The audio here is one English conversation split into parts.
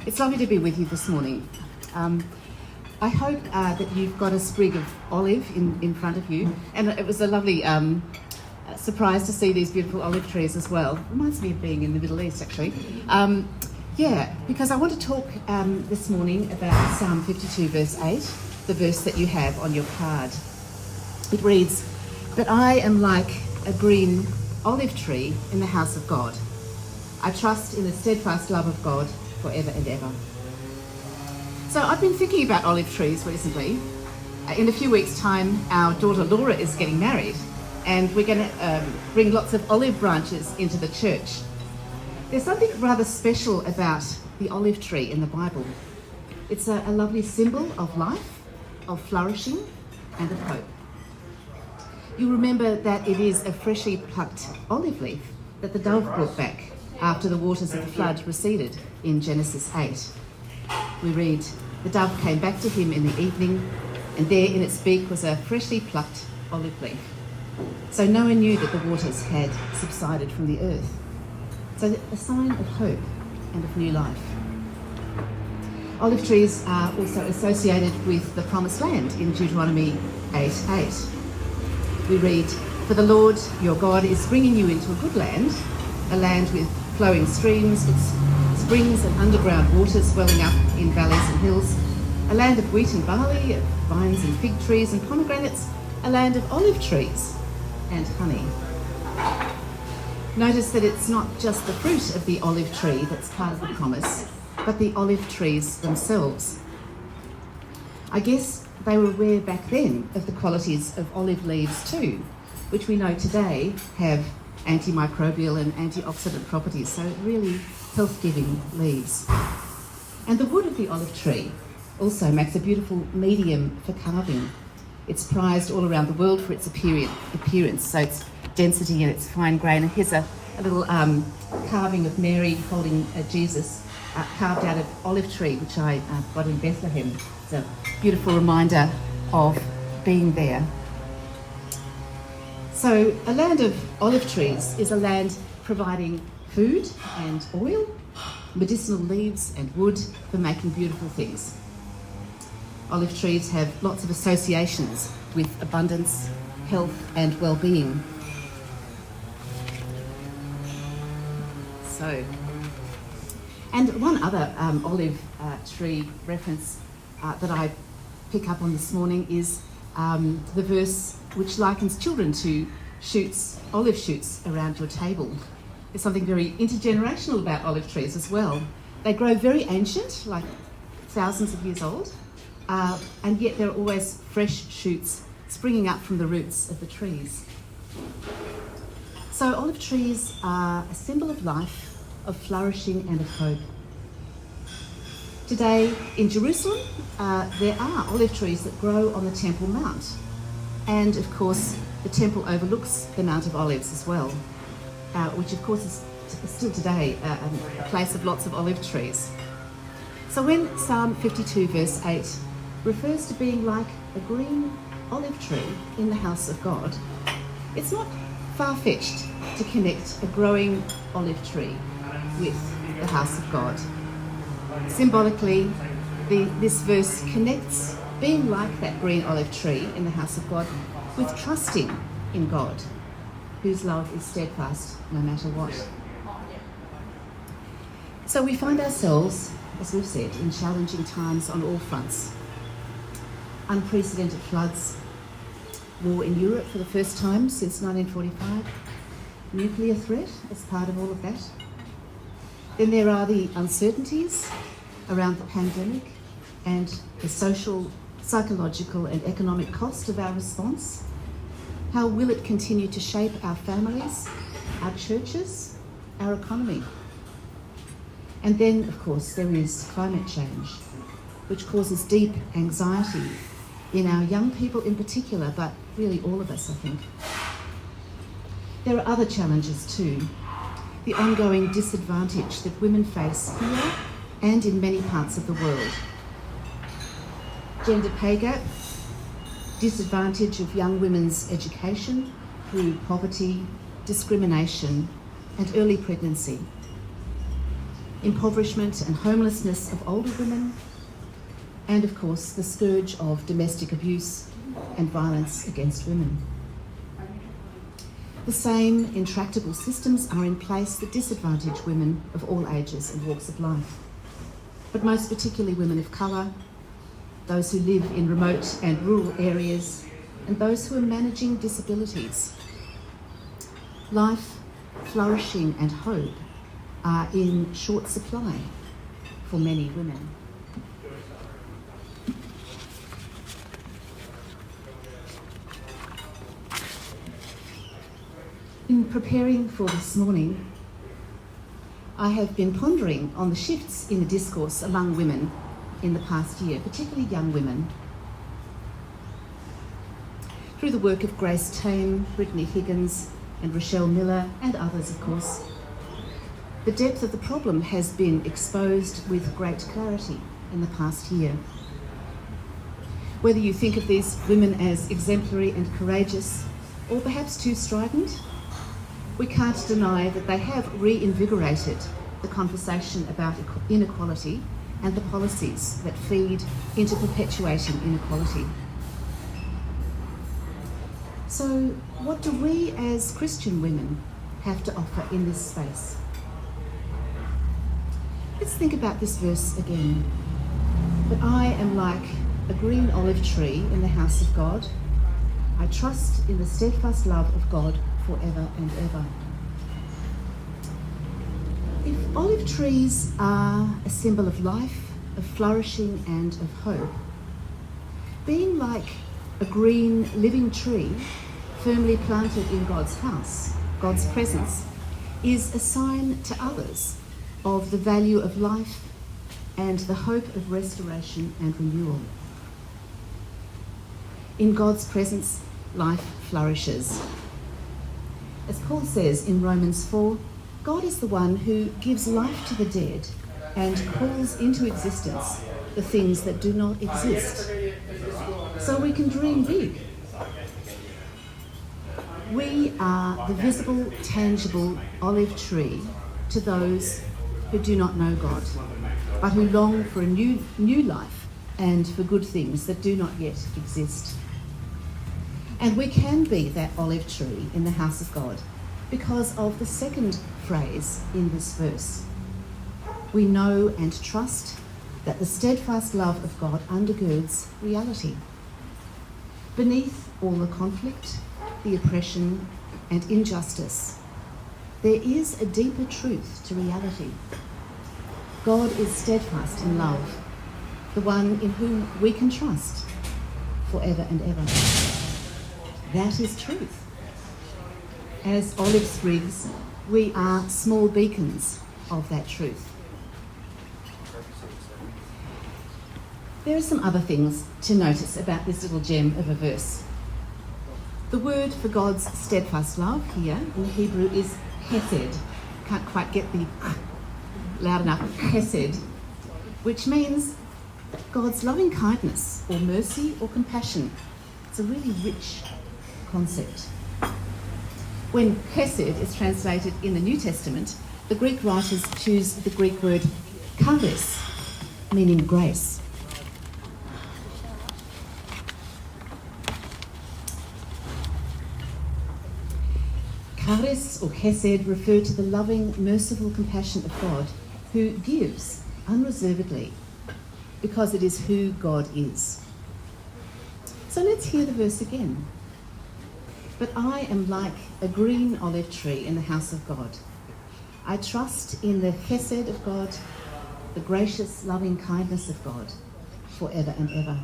It's lovely to be with you this morning. I hope that you've got a sprig of olive in front of you, and it was a lovely surprise to see these beautiful olive trees as well. Reminds me of being in the Middle East, actually. Because I want to talk this morning about Psalm 52 verse 8, the verse that you have on your card. It reads, "But I am like a green olive tree in the house of God. I trust in the steadfast love of God forever and ever." So I've been thinking about olive trees recently. In a few weeks' time, our daughter Laura is getting married, and we're going to bring lots of olive branches into the church. There's something rather special about the olive tree in the Bible. It's a lovely symbol of life, of flourishing, and of hope. You remember that it is a freshly plucked olive leaf that the dove brought back after the waters of the flood receded in Genesis 8. We read, "The dove came back to him in the evening, and there in its beak was a freshly plucked olive leaf." So no one knew that the waters had subsided from the earth. So a sign of hope and of new life. Olive trees are also associated with the promised land in Deuteronomy 8:8. We read, "For the Lord your God is bringing you into a good land, a land with flowing streams, its springs and underground waters welling up in valleys and hills, a land of wheat and barley, of vines and fig trees and pomegranates, a land of olive trees and honey." Notice that it's not just the fruit of the olive tree that's part of the promise, but the olive trees themselves. I guess they were aware back then of the qualities of olive leaves too, which we know today have antimicrobial and antioxidant properties, so really health-giving leaves. And the wood of the olive tree also makes a beautiful medium for carving. It's prized all around the world for its appearance, so its density and its fine grain. And here's a little carving of Mary holding Jesus, carved out of olive tree, which I got in Bethlehem. It's a beautiful reminder of being there. So a land of olive trees is a land providing food and oil, medicinal leaves and wood for making beautiful things. Olive trees have lots of associations with abundance, health and well-being. And one other olive tree reference that I pick up on this morning is the verse which likens children to olive shoots around your table. There's something very intergenerational about olive trees as well. They grow very ancient, like thousands of years old, and yet there are always fresh shoots springing up from the roots of the trees. So olive trees are a symbol of life, of flourishing and of hope. Today in Jerusalem, there are olive trees that grow on the Temple Mount. And of course, the temple overlooks the Mount of Olives as well, which of course is still today a place of lots of olive trees. So when Psalm 52 verse 8 refers to being like a green olive tree in the house of God, it's not far-fetched to connect a growing olive tree with the house of God. Symbolically, this verse connects being like that green olive tree in the house of God with trusting in God, whose love is steadfast no matter what. So we find ourselves, as we've said, in challenging times on all fronts. Unprecedented floods, war in Europe for the first time since 1945, nuclear threat as part of all of that. Then there are the uncertainties around the pandemic and the social, psychological and economic cost of our response. How will it continue to shape our families, our churches, our economy? And then, of course, there is climate change, which causes deep anxiety in our young people in particular, but really all of us, I think. There are other challenges too. The ongoing disadvantage that women face here and in many parts of the world. Gender pay gap, disadvantage of young women's education through poverty, discrimination, and early pregnancy. impoverishment and homelessness of older women, and of course the scourge of domestic abuse and violence against women. The same intractable systems are in place that disadvantage women of all ages and walks of life, but most particularly women of colour, those who live in remote and rural areas, and those who are managing disabilities. Life, flourishing and hope are in short supply for many women. In preparing for this morning, I have been pondering on the shifts in the discourse among women in the past year, particularly young women. Through the work of Grace Tame, Brittany Higgins and Rochelle Miller, and others of course, the depth of the problem has been exposed with great clarity in the past year. Whether you think of these women as exemplary and courageous, or perhaps too strident, we can't deny that they have reinvigorated the conversation about inequality and the policies that feed into perpetuating inequality. So, what do we as Christian women have to offer in this space? Let's think about this verse again. But I am like a green olive tree in the house of God. I trust in the steadfast love of God forever and ever. If olive trees are a symbol of life, of flourishing and of hope, being like a green living tree firmly planted in God's house, God's presence, is a sign to others of the value of life and the hope of restoration and renewal. In God's presence, life flourishes. As Paul says in Romans 4, God is the one who gives life to the dead and calls into existence the things that do not exist. So we can dream big. We are the visible, tangible olive tree to those who do not know God, but who long for a new life and for good things that do not yet exist. And we can be that olive tree in the house of God because of the second phrase in this verse. We know and trust that the steadfast love of God undergirds reality. Beneath all the conflict, the oppression and injustice, there is a deeper truth to reality. God is steadfast in love, the one in whom we can trust forever and ever. That is truth. As olive sprigs, we are small beacons of that truth. There are some other things to notice about this little gem of a verse. The word for God's steadfast love here in Hebrew is hesed. Can't quite get the loud enough, hesed, which means God's loving kindness or mercy or compassion. It's a really rich concept. When hesed is translated in the New Testament, the Greek writers choose the Greek word charis, meaning grace. Charis or hesed refer to the loving, merciful compassion of God who gives unreservedly because it is who God is. So let's hear the verse again. But I am like a green olive tree in the house of God. I trust in the hesed of God, the gracious, loving kindness of God, forever and ever.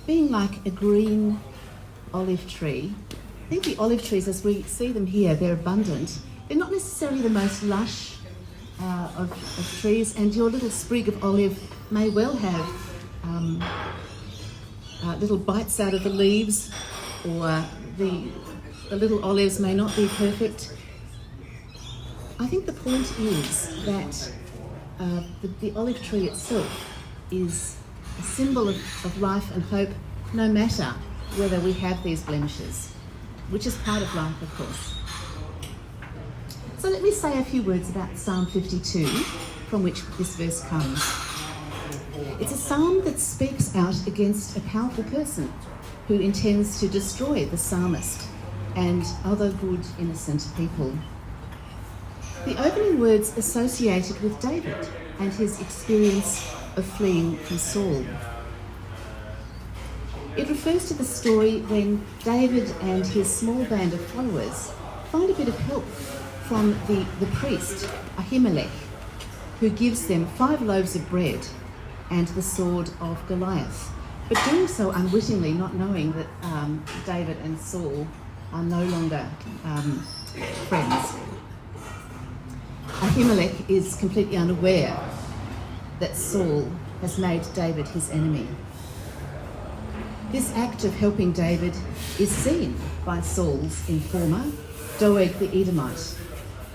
Being like a green olive tree, I think the olive trees as we see them here, they're abundant. They're not necessarily the most lush of trees, and your little sprig of olive may well have little bites out of the leaves, or the little olives may not be perfect. I think the point is that the olive tree itself is a symbol of life and hope, no matter whether we have these blemishes, which is part of life, of course. So let me say a few words about Psalm 52, from which this verse comes. It's a psalm that speaks out against a powerful person who intends to destroy the psalmist and other good, innocent people. The opening words associated with David and his experience of fleeing from Saul. It refers to the story when David and his small band of followers find a bit of help from the priest, Ahimelech, who gives them 5 loaves of bread and the sword of Goliath, but doing so unwittingly, not knowing that David and Saul are no longer friends. Ahimelech is completely unaware that Saul has made David his enemy. This act of helping David is seen by Saul's informer, Doeg the Edomite,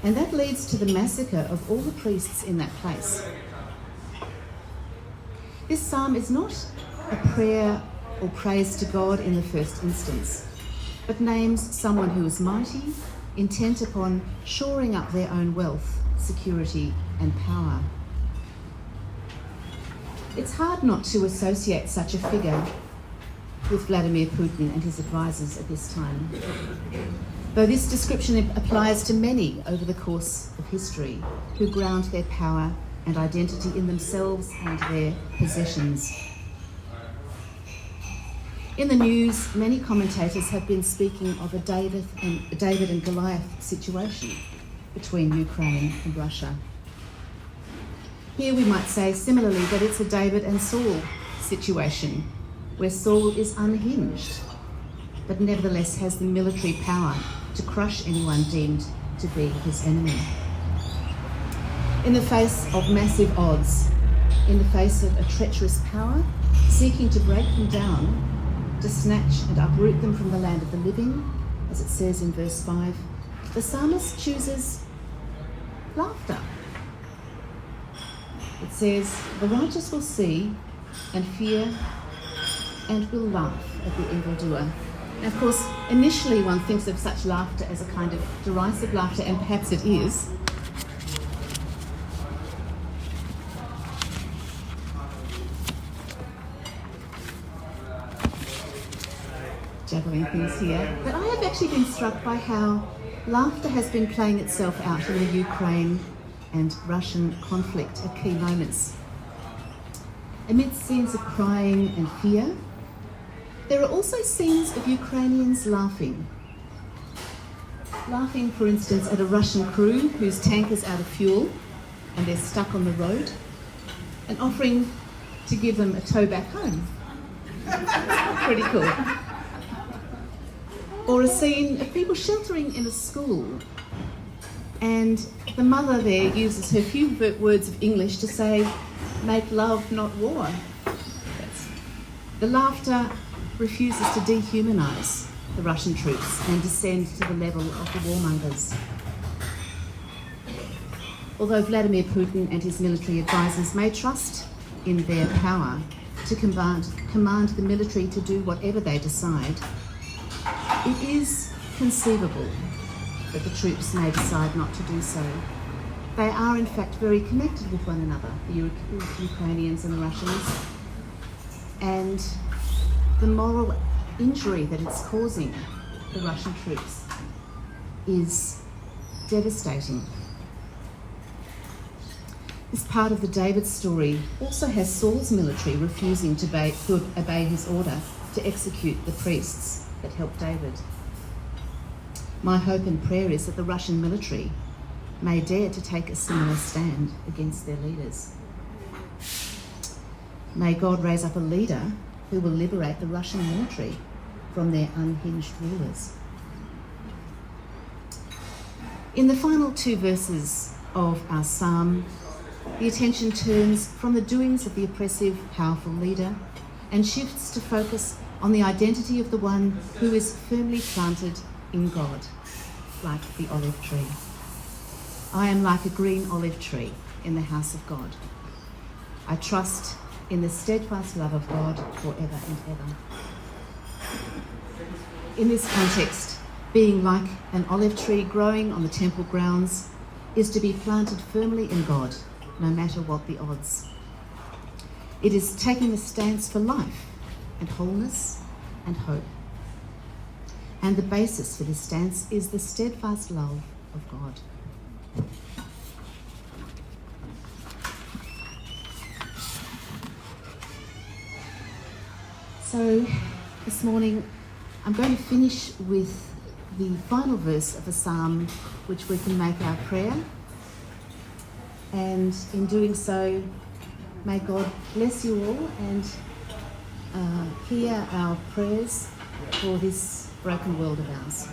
and that leads to the massacre of all the priests in that place. This psalm is not a prayer or praise to God in the first instance, but names someone who is mighty, intent upon shoring up their own wealth, security, and power. It's hard not to associate such a figure with Vladimir Putin and his advisors at this time, though this description applies to many over the course of history who ground their power and identity in themselves and their possessions. In the news, many commentators have been speaking of a David and Goliath situation between Ukraine and Russia. Here we might say similarly that it's a David and Saul situation, where Saul is unhinged, but nevertheless has the military power to crush anyone deemed to be his enemy. In the face of massive odds, in the face of a treacherous power seeking to break them down, to snatch and uproot them from the land of the living, as it says in verse 5, the psalmist chooses laughter. It says, the righteous will see and fear and will laugh at the evildoer. And of course, initially one thinks of such laughter as a kind of derisive laughter, and perhaps it is. Juggling things here. But I have actually been struck by how laughter has been playing itself out in the Ukraine and Russian conflict at key moments. Amidst scenes of crying and fear, there are also scenes of Ukrainians laughing. Laughing, for instance, at a Russian crew whose tank is out of fuel and they're stuck on the road, and offering to give them a tow back home. Pretty cool. Or a scene of people sheltering in a school, and the mother there uses her few words of English to say, make love, not war. The laughter refuses to dehumanise the Russian troops and descend to the level of the warmongers. Although Vladimir Putin and his military advisors may trust in their power to command the military to do whatever they decide, it is conceivable that the troops may decide not to do so. They are in fact very connected with one another, the Ukrainians and the Russians, and the moral injury that it's causing the Russian troops is devastating. This part of the David story also has Saul's military refusing to obey his order to execute the priests that helped David. My hope and prayer is that the Russian military may dare to take a similar stand against their leaders. May God raise up a leader who will liberate the Russian military from their unhinged rulers. In the final 2 verses of our psalm, the attention turns from the doings of the oppressive, powerful leader and shifts to focus on the identity of the one who is firmly planted in God, like the olive tree. I am like a green olive tree in the house of God. I trust in the steadfast love of God forever and ever. In this context, being like an olive tree growing on the temple grounds is to be planted firmly in God, no matter what the odds. It is taking a stance for life and wholeness and hope. And the basis for this stance is the steadfast love of God. So this morning I'm going to finish with the final verse of a psalm which we can make our prayer. And in doing so, may God bless you all and hear our prayers for this broken world of ours.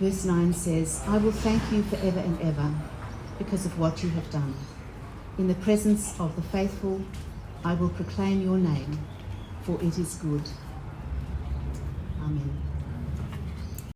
Verse 9 says, I will thank you forever and ever because of what you have done. In the presence of the faithful, I will proclaim your name, for it is good. Amen.